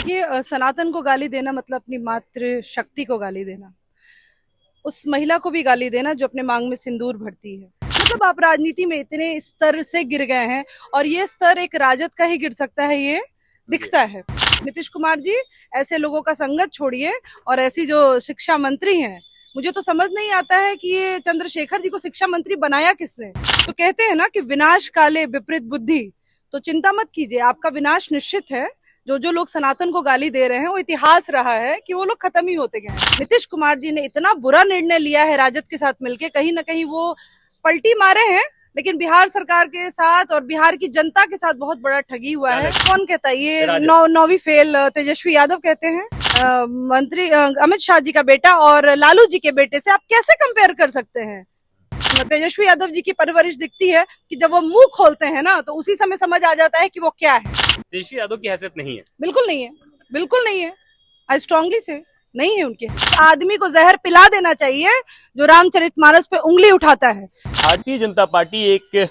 देखिए सनातन को गाली देना मतलब अपनी मातृ शक्ति को गाली देना, उस महिला को भी गाली देना जो अपने मांग में सिंदूर भरती है। मतलब आप राजनीति में इतने स्तर से गिर गए हैं और ये स्तर एक राजद का ही गिर सकता है, ये दिखता है। नीतीश कुमार जी, ऐसे लोगों का संगत छोड़िए और ऐसी जो शिक्षा मंत्री हैं, मुझे तो समझ नहीं आता है कि ये चंद्रशेखर जी को शिक्षा मंत्री बनाया किसने। तो कहते हैं ना कि विनाश काले विपरीत बुद्धि, तो चिंता मत कीजिए, आपका विनाश निश्चित है। जो जो लोग सनातन को गाली दे रहे हैं वो इतिहास रहा है कि वो लोग खत्म ही होते गए हैं। नीतीश कुमार जी ने इतना बुरा निर्णय लिया है राजद के साथ मिलके, कहीं ना कहीं वो पलटी मारे हैं, लेकिन बिहार सरकार के साथ और बिहार की जनता के साथ बहुत बड़ा ठगी हुआ है। कौन कहता है ये नौवीं फेल तेजस्वी यादव कहते हैं। मंत्री अमित शाह जी का बेटा और लालू जी के बेटे से आप कैसे कंपेयर कर सकते हैं। तेजस्वी यादव जी की परवरिश दिखती है कि जब वो मुंह खोलते हैं ना तो उसी समय समझ आ जाता है कि वो क्या है। तेजस्वी यादव की हैसियत नहीं है, बिल्कुल नहीं है, बिल्कुल नहीं है। आई स्ट्रांगली से नहीं है उनके। आदमी को जहर पिला देना चाहिए जो रामचरितमानस पे उंगली उठाता है। भारतीय जनता पार्टी एक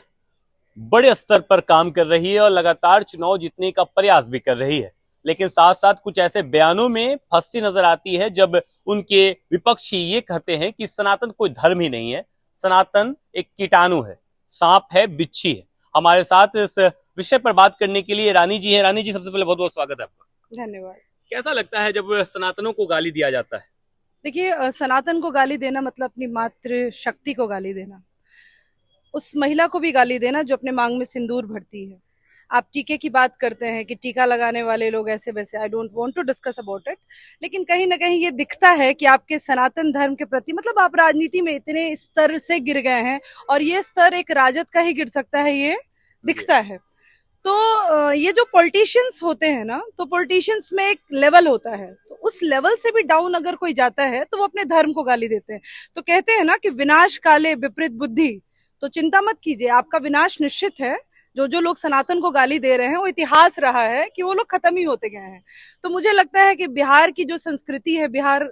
बड़े स्तर पर काम कर रही है और लगातार चुनाव जीतने का प्रयास भी कर रही है, लेकिन साथ साथ कुछ ऐसे बयानों में फंसी नजर आती है जब उनके विपक्षी ये कहते हैं कि सनातन कोई धर्म ही नहीं है, सनातन एक कीटाणु है, सांप है, बिच्छी है। हमारे साथ इस विषय पर बात करने के लिए रानी जी हैं। रानी जी, सबसे पहले बहुत बहुत स्वागत है आपका। धन्यवाद। कैसा लगता है जब सनातनों को गाली दिया जाता है? देखिए सनातन को गाली देना मतलब अपनी मातृ शक्ति को गाली देना, उस महिला को भी गाली देना जो अपने मांग में सिंदूर भरती है। आप टीके की बात करते हैं कि टीका लगाने वाले लोग ऐसे वैसे, I don't want to discuss about it, लेकिन कहीं ना कहीं ये दिखता है कि आपके सनातन धर्म के प्रति, मतलब आप राजनीति में इतने स्तर से गिर गए हैं और ये स्तर एक राजद का ही गिर सकता है, ये दिखता है। तो ये जो पॉलिटिशियंस होते हैं ना, तो पॉलिटिशियंस में एक लेवल होता है, तो उस लेवल से भी डाउन अगर कोई जाता है तो वो अपने धर्म को गाली देते हैं। तो कहते हैं ना कि विनाश काले विपरीत बुद्धि, तो चिंता मत कीजिए, आपका विनाश निश्चित है। जो जो लोग सनातन को गाली दे रहे हैं वो इतिहास रहा है कि वो लोग खत्म ही होते गए हैं। तो मुझे लगता है कि बिहार की जो संस्कृति है, बिहार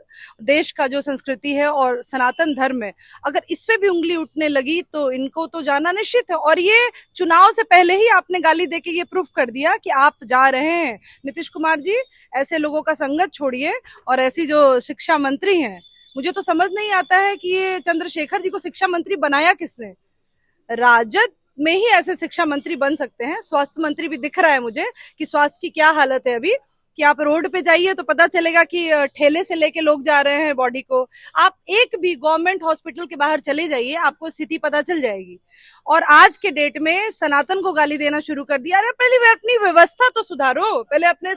देश का जो संस्कृति है और सनातन धर्म है, अगर इस पे भी उंगली उठने लगी तो इनको तो जाना निश्चित है। और ये चुनाव से पहले ही आपने गाली देके ये प्रूफ कर दिया कि आप जा रहे हैं। नीतीश कुमार जी, ऐसे लोगों का संगत छोड़िए और ऐसी जो शिक्षा मंत्री हैं, मुझे तो समझ नहीं आता है कि ये चंद्रशेखर जी को शिक्षा मंत्री बनाया किसने। राजद में ही ऐसे शिक्षा मंत्री बन सकते हैं। स्वास्थ्य मंत्री भी दिख रहा है मुझे कि स्वास्थ्य की क्या हालत है अभी, कि आप रोड पे जाइए तो पता चलेगा कि ठेले से लेके लोग जा रहे हैं बॉडी को। आप एक भी गवर्नमेंट हॉस्पिटल के बाहर चले जाइए, आपको स्थिति पता चल जाएगी। और आज के डेट में सनातन को गाली देना शुरू कर दिया। अरे पहले अपनी व्यवस्था तो सुधारो, पहले अपने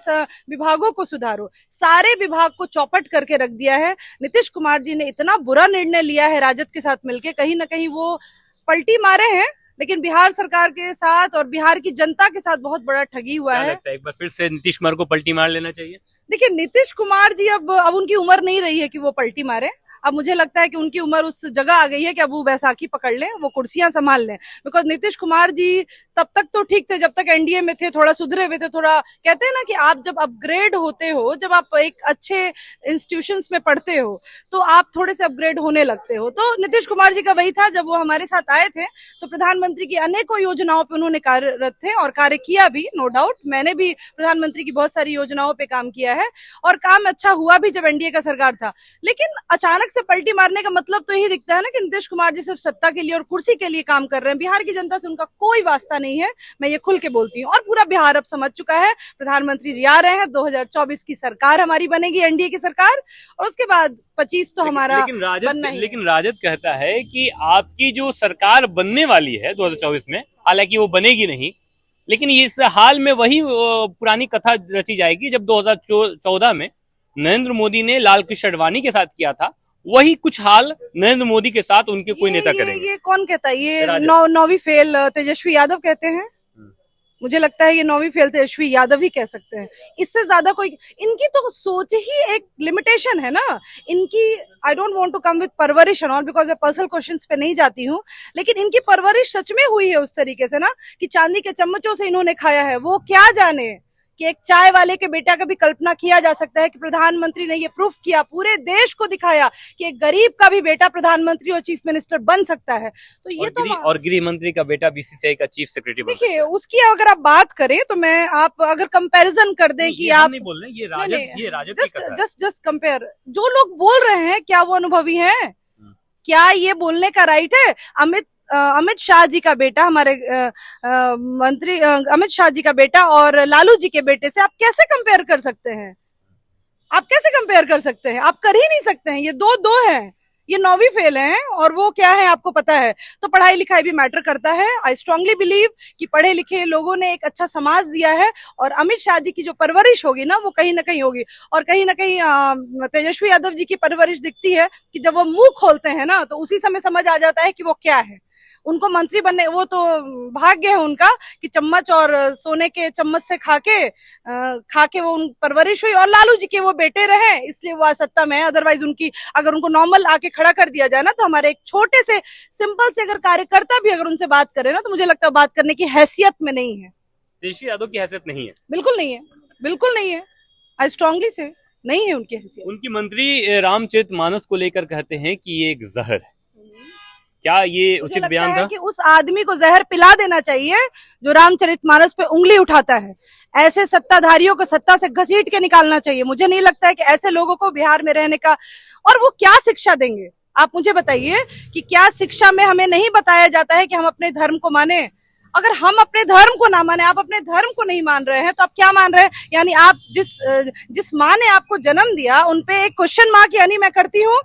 विभागों को सुधारो। सारे विभाग को चौपट करके रख दिया है। नीतीश कुमार जी ने इतना बुरा निर्णय लिया है राजद के साथ मिलके, कहीं ना कहीं वो पलटी मारे हैं, लेकिन बिहार सरकार के साथ और बिहार की जनता के साथ बहुत बड़ा ठगी हुआ है। एक बार फिर से नीतीश कुमार को पलटी मार लेना चाहिए। देखिए नीतीश कुमार जी अब उनकी उम्र नहीं रही है कि वो पलटी मारे। अब मुझे लगता है कि उनकी उम्र उस जगह आ गई है कि अब वो बैसाखी पकड़ लें, वो कुर्सियां संभाल लें। बिकॉज नीतीश कुमार जी तब तक तो ठीक थे जब तक एनडीए में थे, थोड़ा सुधरे हुए थे। थोड़ा कहते हैं ना कि आप जब अपग्रेड होते हो, जब आप एक अच्छे इंस्टीट्यूशंस में पढ़ते हो तो आप थोड़े से अपग्रेड होने लगते हो। तो नीतीश कुमार जी का वही था, जब वो हमारे साथ आए थे तो प्रधानमंत्री की अनेकों योजनाओं पर उन्होंने कार्यरत थे और कार्य किया भी, नो डाउट। मैंने भी प्रधानमंत्री की बहुत सारी योजनाओं पर काम किया है और काम अच्छा हुआ भी जब एनडीए का सरकार था। लेकिन अचानक से पलटी मारने का मतलब तो यही दिखता है ना कि नीतीश कुमार जी सिर्फ सत्ता के लिए और कुर्सी के लिए काम कर रहे हैं। बिहार की जनता से उनका कोई वास्ता नहीं है, मैं ये खुल के बोलती हूँ। और पूरा बिहार अब समझ चुका है, प्रधानमंत्री जी आ रहे हैं, 2024 की सरकार हमारी बनेगी, एनडीए की सरकार, और उसके बाद 25 तो हमारा लेकिन राजद कहता है कि आपकी जो सरकार बनने वाली है 2024 में, हालांकि वो बनेगी नहीं, लेकिन इस हाल में वही पुरानी कथा रची जाएगी जब 2014 में नरेंद्र मोदी ने लाल कृष्ण आडवाणी के साथ किया था, वही कुछ हाल नरेंद्र मोदी के साथ उनके कोई नेता करेंगे। ये कौन कहता है? ये नौवीं फेल तेजस्वी यादव कहते हैं। मुझे लगता है ये नौवीं फेल तेजस्वी यादव ही कह सकते हैं। इससे ज्यादा कोई, इनकी तो सोच ही एक लिमिटेशन है ना इनकी। I don't want to come with परवरिश एंड ऑल, बिकॉज मैं पर्सनल क्वेश्चंस पे नहीं जाती हूँ, लेकिन इनकी परवरिश सच में हुई है उस तरीके से ना कि चांदी के चम्मचों से इन्होंने खाया है। वो क्या जाने कि एक चाय वाले के बेटा का भी कल्पना किया जा सकता है कि प्रधानमंत्री ने ये प्रूफ किया, पूरे देश को दिखाया कि एक गरीब का भी बेटा प्रधानमंत्री और चीफ मिनिस्टर बन सकता है। तो ये और गृह मंत्री का बेटा बीसीसीआई का चीफ सेक्रेटरी। देखिए, उसकी अगर आप बात करें तो मैं आप अगर कंपैरिजन कर दें कि आप नहीं बोल रहे, ये राजद जस्ट कंपेयर, जो लोग बोल रहे हैं क्या वो अनुभवी हैं? क्या ये बोलने का राइट है? अमित शाह जी का बेटा, हमारे मंत्री अमित शाह जी का बेटा और लालू जी के बेटे से आप कैसे कंपेयर कर सकते हैं? आप कैसे कंपेयर कर सकते हैं? आप कर ही नहीं सकते हैं। ये दो हैं, ये 9वीं फेल हैं और वो क्या है आपको पता है। तो पढ़ाई लिखाई भी मैटर करता है। आई स्ट्रांगली बिलीव कि पढ़े लिखे लोगों ने एक अच्छा समाज दिया है और अमित शाह जी की जो परवरिश होगी ना, वो कहीं ना कहीं होगी। और कहीं ना कहीं तेजस्वी यादव जी की परवरिश दिखती है कि जब वो मुंह खोलते हैं ना तो उसी समय समझ आ जाता है कि वो क्या है। उनको मंत्री बनने, वो तो भाग्य है उनका कि चम्मच और सोने के चम्मच से खाके वो उन परवरिश हुई और लालू जी के वो बेटे रहे, इसलिए वो सत्ता में है। अदरवाइज उनकी, अगर उनको नॉर्मल आके खड़ा कर दिया जाए ना तो हमारे एक छोटे से सिंपल से अगर कार्यकर्ता भी अगर उनसे बात करे ना तो मुझे लगता है बात करने की हैसियत में नहीं है। तेजस्वी यादव की हैसियत नहीं है, बिल्कुल नहीं है, बिल्कुल नहीं है। आई स्ट्रांगली से नहीं है उनकी हैसियत। उनकी मंत्री रामचरितमानस को लेकर कहते हैं कि ये एक जहर है। क्या ये उचित बयान था? कि उस आदमी को जहर पिला देना चाहिए जो रामचरितमानस पे उंगली उठाता है। ऐसे सत्ताधारियों को सत्ता से घसीट के निकालना चाहिए। मुझे नहीं लगता है कि ऐसे लोगों को बिहार में रहने का, और वो क्या शिक्षा देंगे? आप मुझे बताइए कि क्या शिक्षा में हमें नहीं बताया जाता है कि हम अपने धर्म को माने? अगर हम अपने धर्म को ना माने, आप अपने धर्म को नहीं मान रहे हैं तो आप क्या मान रहे हैं? यानी आप जिस माँ ने आपको जन्म दिया उनपे एक क्वेश्चन मार्क यानी मैं करती हूँ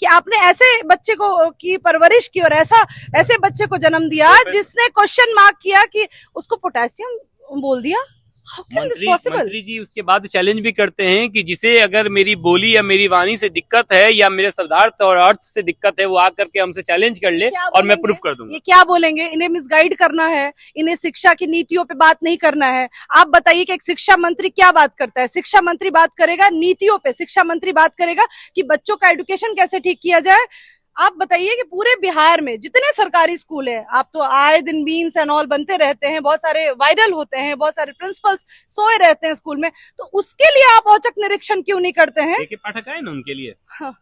कि आपने ऐसे बच्चे को की परवरिश की और ऐसे बच्चे को जन्म दिया जिसने क्वेश्चन मार्क किया कि उसको पोटेशियम बोल दिया। How can this possible? मंत्री जी उसके बाद चैलेंज भी करते हैं कि जिसे अगर मेरी बोली या मेरी वाणी से दिक्कत है या मेरे शब्दार्थ और अर्थ से दिक्कत है वो आकर के हमसे चैलेंज कर ले और मैं प्रूफ कर दूंगा। ये क्या बोलेंगे? इन्हें मिसगाइड करना है, इन्हें शिक्षा की नीतियों पे बात नहीं करना है। आप बताइए कि एक शिक्षा मंत्री क्या बात करता है? शिक्षा मंत्री बात करेगा नीतियों पे, शिक्षा मंत्री बात करेगा कि बच्चों का एजुकेशन कैसे ठीक किया जाए। आप बताइए कि पूरे बिहार में जितने सरकारी स्कूल हैं, आप तो आए दिन मीम्स एंड ऑल बनते रहते हैं, बहुत सारे वायरल होते हैं, बहुत सारे प्रिंसिपल्स सोए रहते हैं स्कूल में, तो उसके लिए आप औचक निरीक्षण क्यों नहीं करते हैं? पाठक आए ना उनके लिए। हाँ,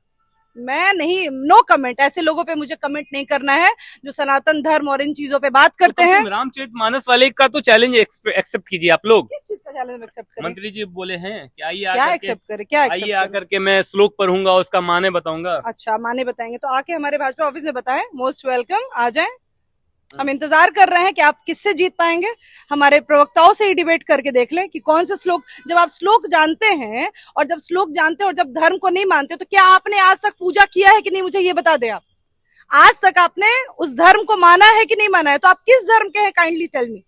मैं नहीं, नो कमेंट। ऐसे लोगों पे मुझे कमेंट नहीं करना है जो सनातन धर्म और इन चीजों पे बात करते हैं। रामचरितमानस वाले का तो चैलेंज एक्सेप्ट कीजिए आप लोग। किस चीज का चैलेंज एक्सेप्ट करें? मंत्री जी बोले हैं कि आइए क्या एक्सेप्ट करें? क्या आइए आकर के मैं श्लोक पढ़ूंगा, उसका माने बताऊंगा। अच्छा, माने बताएंगे तो आके हमारे भाजपा ऑफिस में बताएं। मोस्ट वेलकम, आ जाएं। हम इंतजार कर रहे हैं कि आप किससे जीत पाएंगे। हमारे प्रवक्ताओं से ही डिबेट करके देख लें कि कौन से श्लोक, जब आप श्लोक जानते हैं और जब श्लोक जानते हैं और जब धर्म को नहीं मानते तो क्या आपने आज तक पूजा किया है कि नहीं? मुझे ये बता दें आप, आज तक आपने उस धर्म को माना है कि नहीं माना है? तो आप किस धर्म के हैं? काइंडली टेल मी।